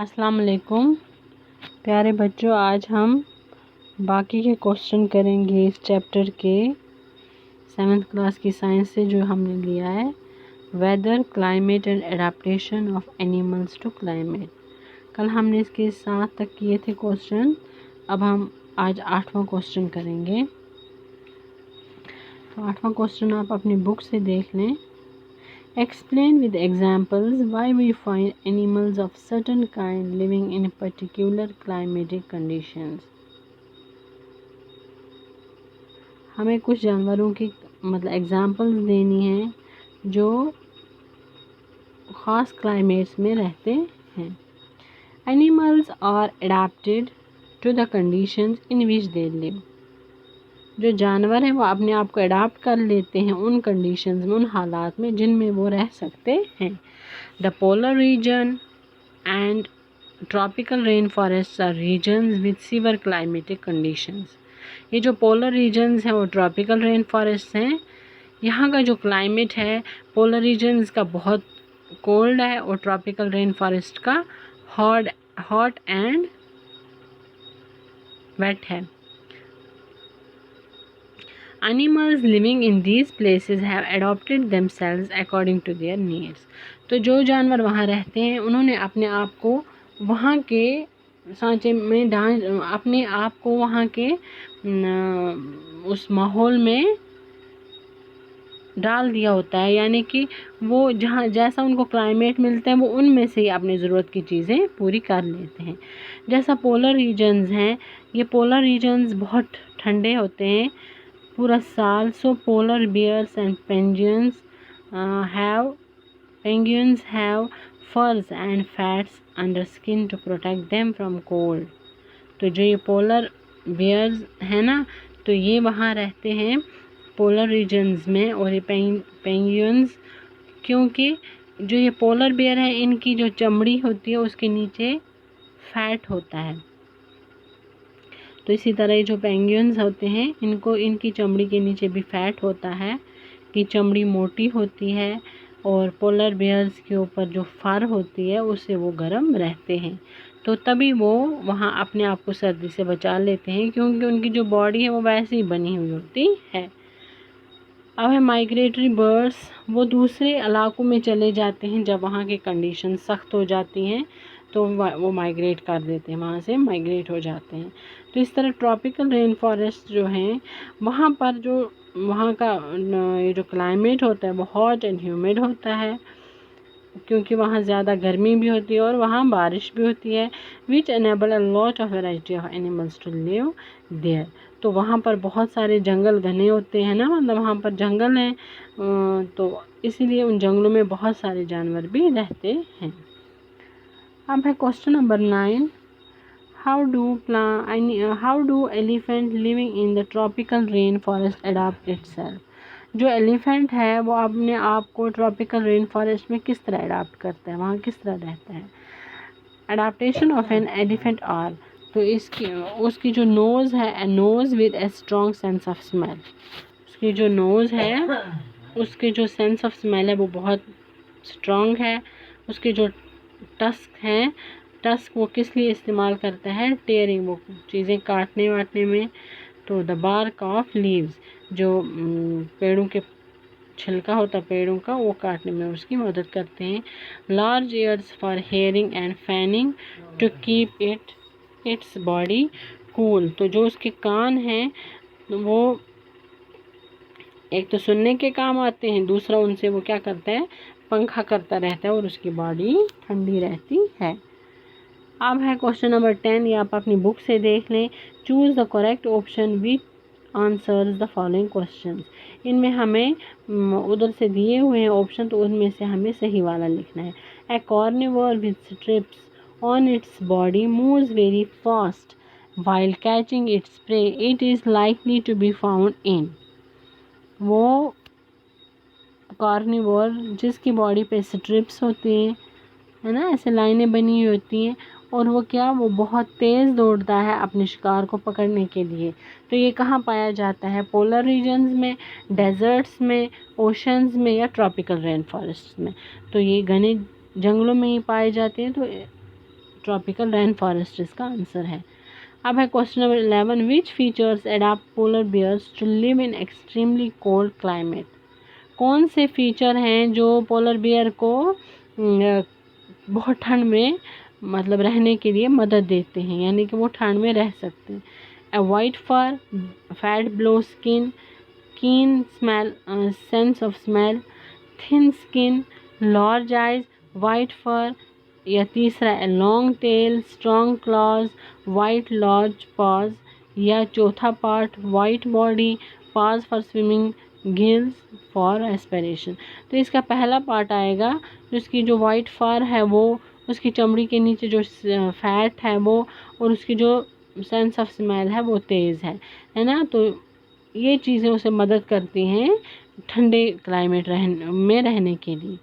अस्सलाम वालेकुम प्यारे बच्चों, आज हम बाकी के क्वेश्चन करेंगे इस चैप्टर के 7th क्लास की साइंस से जो हमने लिया है, weather, climate and adaptation of animals to climate. कल हमने इसके 7 तक किए थे क्वेश्चन, अब हम आज 8वां क्वेश्चन करेंगे। तो 8वां क्वेश्चन आप अपनी बुक से देख लें। Explain with examples why we find animals of certain kind living in particular climatic conditions। हमें कुछ जानवरों की एग्जाम्पल्स देनी है जो ख़ास क्लाइमेट्स में रहते हैं। Animals are adapted to the conditions in which they live। जो जानवर हैं वो अपने आप को अडाप्ट कर लेते हैं उन कंडीशंस में, उन हालात में जिनमें वो रह सकते हैं। The polar region and tropical rain forest are regions with severe climatic conditions. ये जो पोलर रीजन्स हैं वो ट्रॉपिकल रेन फॉरेस्ट हैं। यहाँ का जो क्लाइमेट है पोलर रीजन्स का बहुत कोल्ड है और ट्रॉपिकल रेन फॉरेस्ट का हॉट एंड वेट है। Animals living in these places have adapted themselves according to their needs। तो जो जानवर वहाँ रहते हैं उन्होंने अपने आप को वहाँ के सांचे में अपने आप को वहाँ के उस माहौल में डाल दिया होता है, यानी कि वो जहाँ जैसा उनको क्लाइमेट मिलता है वो उनमें से ही अपनी ज़रूरत की चीज़ें पूरी कर लेते हैं। जैसा पोलर रीजन्स हैं, ये पोलर रीजन्स बहुत ठंडे होते हैं पूरा साल। So polar bears and penguins have furs and fats under skin to protect them from cold। तो जो ये पोलर बियर्स है ना, तो ये वहाँ रहते हैं पोलर रीजन्स में, और ये पेंगुइन्स, क्योंकि जो ये पोलर बियर है इनकी जो चमड़ी होती है उसके नीचे फैट होता है। तो इसी तरह ये जो पेंगुइन्स होते हैं इनकी चमड़ी के नीचे भी फैट होता है कि चमड़ी मोटी होती है, और पोलर बियर्स के ऊपर जो फर होती है उससे वो गर्म रहते हैं। तो तभी वो वहाँ अपने आप को सर्दी से बचा लेते हैं, क्योंकि उनकी जो बॉडी है वो वैसे ही बनी हुई होती है। अब है माइग्रेटरी बर्ड्स, वो दूसरे इलाकों में चले जाते हैं जब वहाँ की कंडीशन सख्त हो जाती हैं, तो वो माइग्रेट कर देते हैं, वहाँ से माइग्रेट हो जाते हैं। तो इस तरह ट्रॉपिकल रेन फॉरेस्ट जो हैं वहाँ पर जो वहाँ का ये जो क्लाइमेट होता है वो हॉट एंड ह्यूमिड होता है, क्योंकि वहाँ ज़्यादा गर्मी भी होती है और वहाँ बारिश भी होती है। Which enable a lot of variety of animals to live there. तो वहाँ पर बहुत सारे जंगल घने होते हैं ना, वहाँ पर जंगल हैं, तो इसीलिए उन जंगलों में बहुत सारे जानवर भी रहते हैं। अब है question number 9। How do elephant living in the tropical rain forest adopt itself. जो एलिफेंट है वो अपने आप को ट्रॉपिकल रेन फॉरेस्ट में किस तरह अडॉप्ट करता है, वहाँ किस तरह रहता है। Adaptation of an elephant are, तो उसकी जो नोज़ है, a nose with a strong sense of smell. उसकी जो नोज़ है उसके जो सेंस ऑफ स्मेल है वो बहुत स्ट्रॉन्ग है। उसके जो टस्क वो किस लिए इस्तेमाल करता है, टेयरिंग, वो चीज़ें काटने वाटने में। तो द बार्क ऑफ लीव्स, जो पेड़ों के छिलका होता है पेड़ों का, वो काटने में उसकी मदद करते हैं। Large ears for hearing and fanning to keep its body cool. तो जो उसके कान हैं वो एक तो सुनने के काम आते हैं, दूसरा उनसे वो क्या करता है, पंखा करता रहता है और उसकी बॉडी ठंडी रहती है। अब है क्वेश्चन नंबर 10, ये आप अपनी बुक से देख लें। Choose the correct option which answers the following questions. इनमें हमें उधर से दिए हुए हैं ऑप्शन, तो उनमें से हमें सही वाला लिखना है। A carnivore with strips on its body moves very fast while catching its prey, it is likely to be found in. वो कार्निवोर जिसकी बॉडी पे स्ट्रिप्स होती हैं, है ना, ऐसे लाइनें बनी हुई होती हैं, और वो बहुत तेज़ दौड़ता है अपने शिकार को पकड़ने के लिए। तो ये कहाँ पाया जाता है, पोलर रीजन्स में, डेजर्ट्स में, ओशंस में, या ट्रॉपिकल रेन फॉरेस्ट में। तो ये घने जंगलों में ही पाए जाते हैं। तो ट्रॉपिकल रेन फॉरेस्ट इसका आंसर है। अब है question number 11, which features adapt polar bears to live in extremely cold climate. कौन से फीचर हैं जो पोलर बियर को बहुत ठंड में मतलब रहने के लिए मदद देते हैं, यानी कि वो ठंड में रह सकते हैं। A white fur, fat below skin, keen smell, sense of smell, thin skin, large eyes, white fur, या तीसरा है long tail, strong clause, white large pause, या चौथा पार्ट वाइट बॉडी, पाज for swimming, gills for aspiration. तो इसका पहला part आएगा, जिसकी जो वाइट फर है वो, उसकी चमड़ी के नीचे जो फैट है वो, और उसकी जो सेंस ऑफ स्मेल है वो तेज़ है ना। तो ये चीज़ें उसे मदद करती हैं ठंडे क्लाइमेट में रहने के लिए।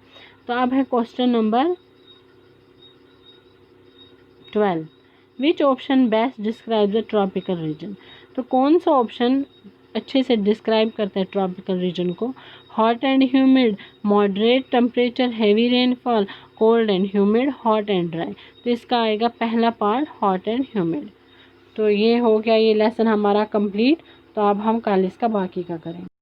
तो अब है question number 12, which option best describe the tropical region. तो कौन सा ऑप्शन अच्छे से डिस्क्राइब करता है ट्रॉपिकल रीजन को। Hot and humid, moderate temperature, heavy rainfall, cold and humid, hot and dry. तो इसका आएगा पहला पार्ट हॉट एंड ह्यूमिड। तो ये हो गया ये लेसन हमारा कंप्लीट। तो अब हम कल इसका बाकी का करेंगे।